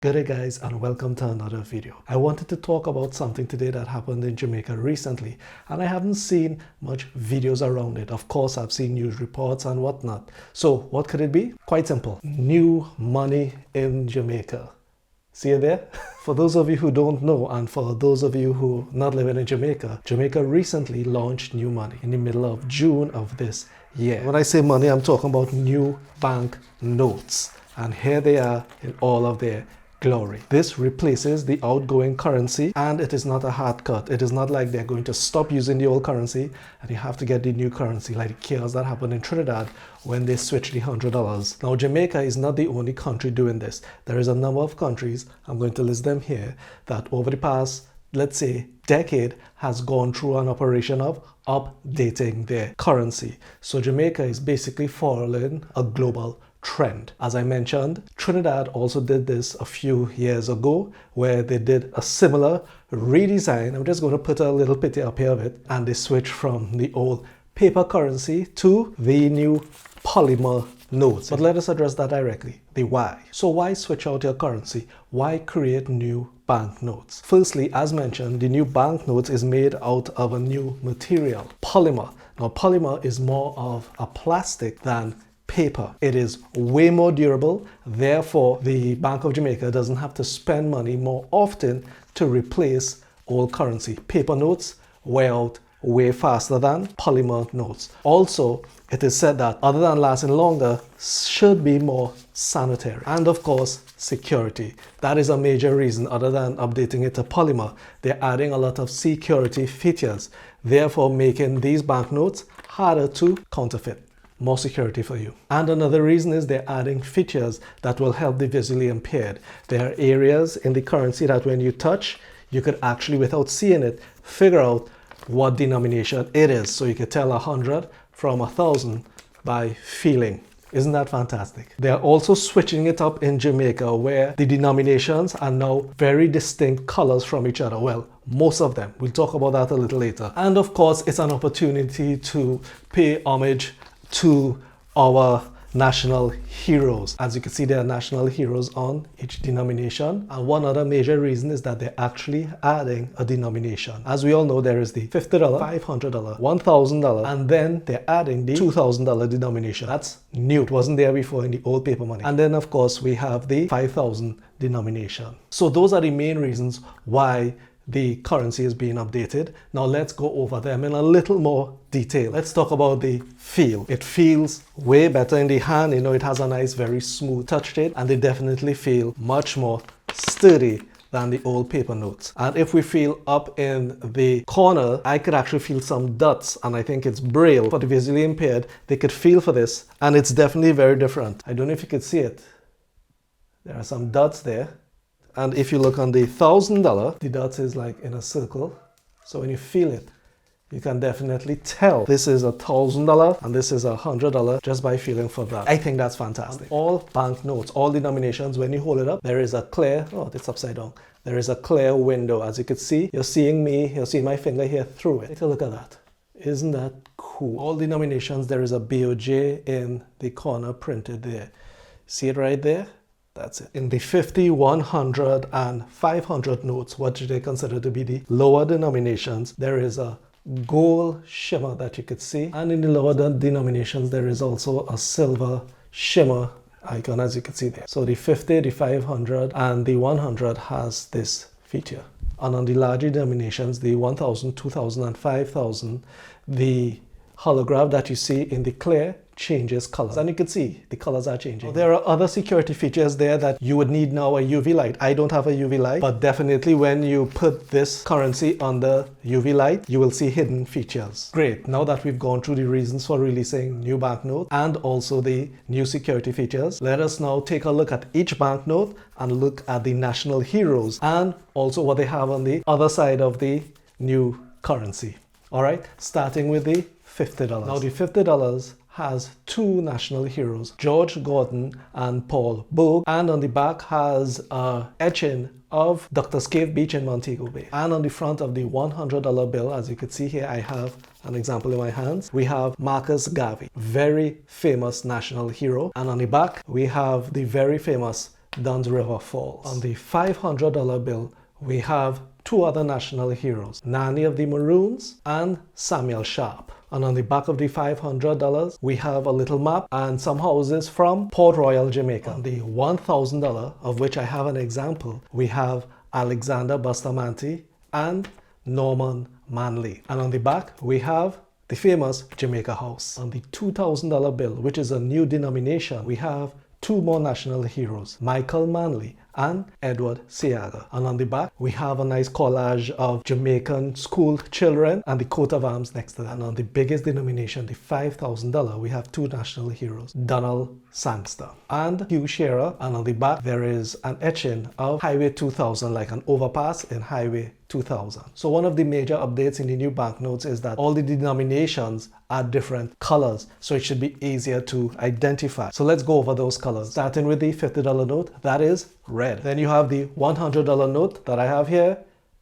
Good day guys, and welcome to another video. I wanted to talk about something today that happened in Jamaica recently, and I haven't seen much videos around it. Of course, I've seen news reports and whatnot. So what could it be? Quite simple. New money in Jamaica. See it there? For those of you who don't know, and for those of you who are not living in Jamaica, Jamaica recently launched new money in the middle of June of this year. When I say money, I'm talking about new bank notes. And here they are in all of their glory. This replaces the outgoing currency, and it is not a hard cut. It is not like they're going to stop using the old currency and you have to get the new currency, like the chaos that happened in Trinidad when they switched the $100. Now, Jamaica is not the only country doing this. There is a number of countries, I'm going to list them here, that over the past, let's say, decade has gone through an operation of updating their currency. So Jamaica is basically following a global trend. As I mentioned, Trinidad also did this a few years ago, where they did a similar redesign. I'm just going to put a little picture up here of it, and they switched from the old paper currency to the new polymer notes. But let us address that directly, the why. So why switch out your currency? Why create new banknotes? Firstly, as mentioned, the new banknotes is made out of a new material, polymer. Now, polymer is more of a plastic than paper. It is way more durable. Therefore, the Bank of Jamaica doesn't have to spend money more often to replace old currency. Paper notes wear out way faster than polymer notes. Also, it is said that other than lasting longer, should be more sanitary. And of course, security. That is a major reason. Other than updating it to polymer, they're adding a lot of security features, therefore making these banknotes harder to counterfeit. More security for you. And another reason is they're adding features that will help the visually impaired. There are areas in the currency that when you touch, you could actually, without seeing it, figure out what denomination it is. So you could tell 100 from 1,000 by feeling. Isn't that fantastic? They're also switching it up in Jamaica, where the denominations are now very distinct colors from each other. Well, most of them. We'll talk about that a little later. And of course, it's an opportunity to pay homage to our national heroes. As you can see, there are national heroes on each denomination. And one other major reason is that they're actually adding a denomination. As we all know, there is the $50, $500, $1,000, and then they're adding the $2,000 denomination. That's new. It wasn't there before in the old paper money. And then, of course, we have the 5,000 denomination. So those are the main reasons why the currency is being updated. Now let's go over them in a little more detail. Let's talk about the feel. It feels way better in the hand. You know, it has a nice, very smooth touch to it, and they definitely feel much more sturdy than the old paper notes. And if we feel up in the corner, I could actually feel some dots, and I think it's braille. For the visually impaired, they could feel for this, and it's definitely very different. I don't know if you could see it. There are some dots there. And if you look on the $1,000, the dots is like in a circle. So when you feel it, you can definitely tell this is $1,000 and this is $100 just by feeling for that. I think that's fantastic. All banknotes, all denominations, when you hold it up, there is a clear, oh, it's upside down. There is a clear window. As you can see, you're seeing me, you're seeing my finger here through it. Take a look at that. Isn't that cool? All denominations, there is a BOJ in the corner printed there. See it right there? That's it. In the 50, 100, and 500 notes, what they consider to be the lower denominations, there is a gold shimmer that you could see. And in the lower denominations, there is also a silver shimmer icon, as you can see there. So the 50, the 500, and the 100 has this feature. And on the larger denominations, the 1,000, 2,000, and 5,000, the holograph that you see in the clear changes colors, and you can see the colors are changing. There are other security features there that you would need now, a UV light. I don't have a UV light, but definitely when you put this currency under UV light, you will see hidden features. Great. Now that we've gone through the reasons for releasing new banknotes and also the new security features, let us now take a look at each banknote and look at the national heroes and also what they have on the other side of the new currency. All right, starting with the $50. Now the $50 has two national heroes, George Gordon and Paul Bogue, and on the back has a etching of Dr. Scaife Beach in Montego Bay. And on the front of the $100 bill, as you can see here, I have an example in my hands. We have Marcus Garvey, very famous national hero. And on the back, we have the very famous Dunn's River Falls. On the $500 bill, we have two other national heroes, Nanny of the Maroons and Samuel Sharp. And on the back of the $500, we have a little map and some houses from Port Royal, Jamaica. On the $1,000, of which I have an example, we have Alexander Bustamante and Norman Manley. And on the back, we have the famous Jamaica House. On the $2,000 bill, which is a new denomination, we have two more national heroes, Michael Manley and Edward Seaga. And on the back, we have a nice collage of Jamaican school children and the coat of arms next to that. And on the biggest denomination, the $5,000, we have two national heroes, Donald Sangster and Hugh Shearer. And on the back, there is an etching of Highway 2000, like an overpass in Highway 2000. So one of the major updates in the new banknotes is that all the denominations are different colors, so it should be easier to identify. So let's go over those colors. Starting with the $50 note, that is red. Then you have the $100 note that I have here,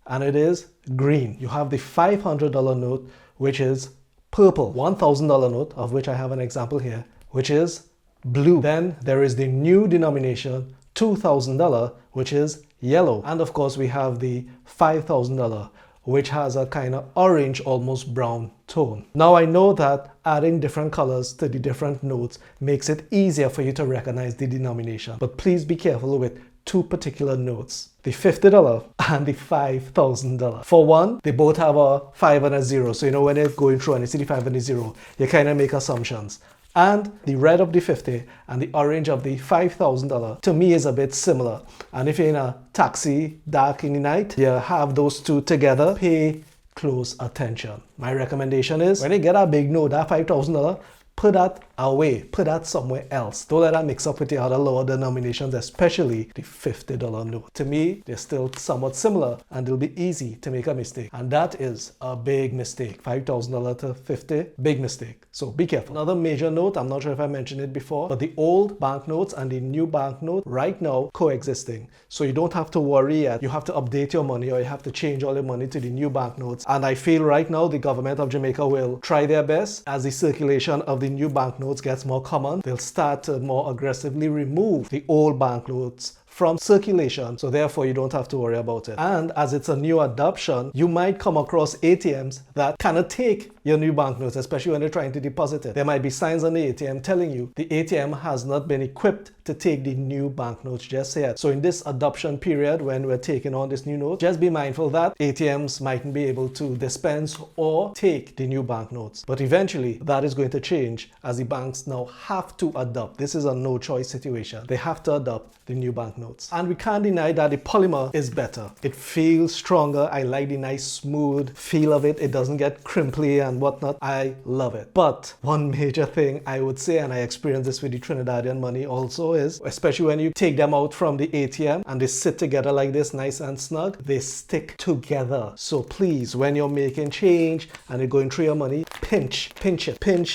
and it is green. You have the $500 note, which is purple. $1,000 note, of which I have an example here, which is blue. Then there is the new denomination, $2,000, which is yellow. And of course, we have the $5,000, which has a kind of orange, almost brown tone. Now I know that adding different colors to the different notes makes it easier for you to recognize the denomination, but please be careful with two particular notes, the $50 and the $5,000. For one, they both have a 5 and a 0, so you know when you're going through and you see the 5 and the 0, you kind of make assumptions. And the red of the 50 and the orange of the $5,000 to me is a bit similar. And if you're in a taxi dark in the night, you have those two together, pay close attention. My recommendation is when you get a big note, that $5,000, put that away, put that somewhere else. Don't let that mix up with the other lower denominations, especially the $50 note. To me, they're still somewhat similar and it'll be easy to make a mistake. And that is a big mistake. $5,000 to 50, big mistake. So be careful. Another major note, I'm not sure if I mentioned it before, but the old banknotes and the new banknote right now coexisting. So you don't have to worry yet. You have to update your money or you have to change all your money to the new banknotes. And I feel right now the government of Jamaica will try their best as the circulation of the new banknotes gets more common. They'll start to more aggressively remove the old banknotes from circulation, so therefore you don't have to worry about it. And as it's a new adoption, you might come across ATMs that cannot take your new banknotes, especially when you're trying to deposit it. There might be signs on the ATM telling you the ATM has not been equipped to take the new banknotes just yet. So in this adoption period, when we're taking on this new note, just be mindful that ATMs mightn't be able to dispense or take the new banknotes. But eventually that is going to change as the banks now have to adopt. This is a no choice situation. They have to adopt the new banknotes. And we can't deny that the polymer is better. It feels stronger. I like the nice smooth feel of it. It doesn't get crimply and whatnot. I love it. But one major thing I would say, and I experienced this with the Trinidadian money also, is especially when you take them out from the ATM and they sit together like this, nice and snug, they stick together. So please, when you're making change and you're going through your money, pinch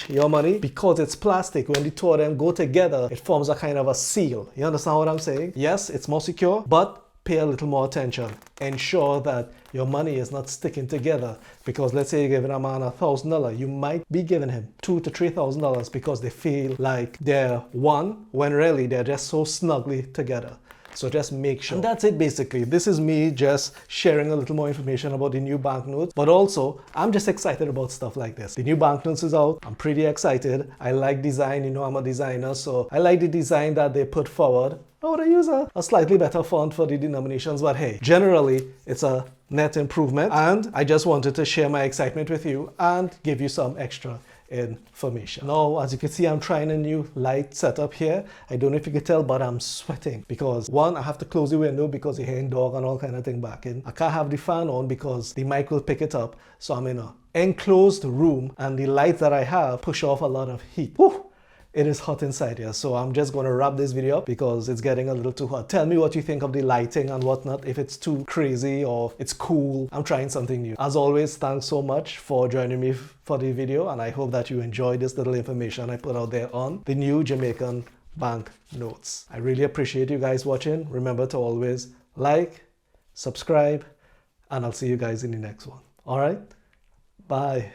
your money, because it's plastic. When the two of them go together, it forms a kind of a seal. You understand what I'm saying? Yes, it's more secure, but pay a little more attention. Ensure that your money is not sticking together, because let's say you're giving a man $1,000, you might be giving him $2,000 to $3,000 because they feel like they're one, when really they're just so snugly together. So just make sure. And that's it basically. This is me just sharing a little more information about the new banknotes, but also I'm just excited about stuff like this. The new banknotes is out. I'm pretty excited. I like design, you know, I'm a designer, so I like the design that they put forward. I would use a slightly better font for the denominations, but hey, generally it's a net improvement, and I just wanted to share my excitement with you and give you some extra information. Now, as you can see, I'm trying a new light setup here. I don't know if you can tell, but I'm sweating because one, I have to close the window because you're hearing dog and all kind of thing back in. I can't have the fan on because the mic will pick it up. So I'm in an enclosed room and the lights that I have push off a lot of heat. Whew. It is hot inside here, so I'm just going to wrap this video up because it's getting a little too hot. Tell me what you think of the lighting and whatnot, if it's too crazy or it's cool. I'm trying something new. As always, thanks so much for joining me for the video, and I hope that you enjoyed this little information I put out there on the new Jamaican bank notes. I really appreciate you guys watching. Remember to always like, subscribe, and I'll see you guys in the next one. All right? Bye.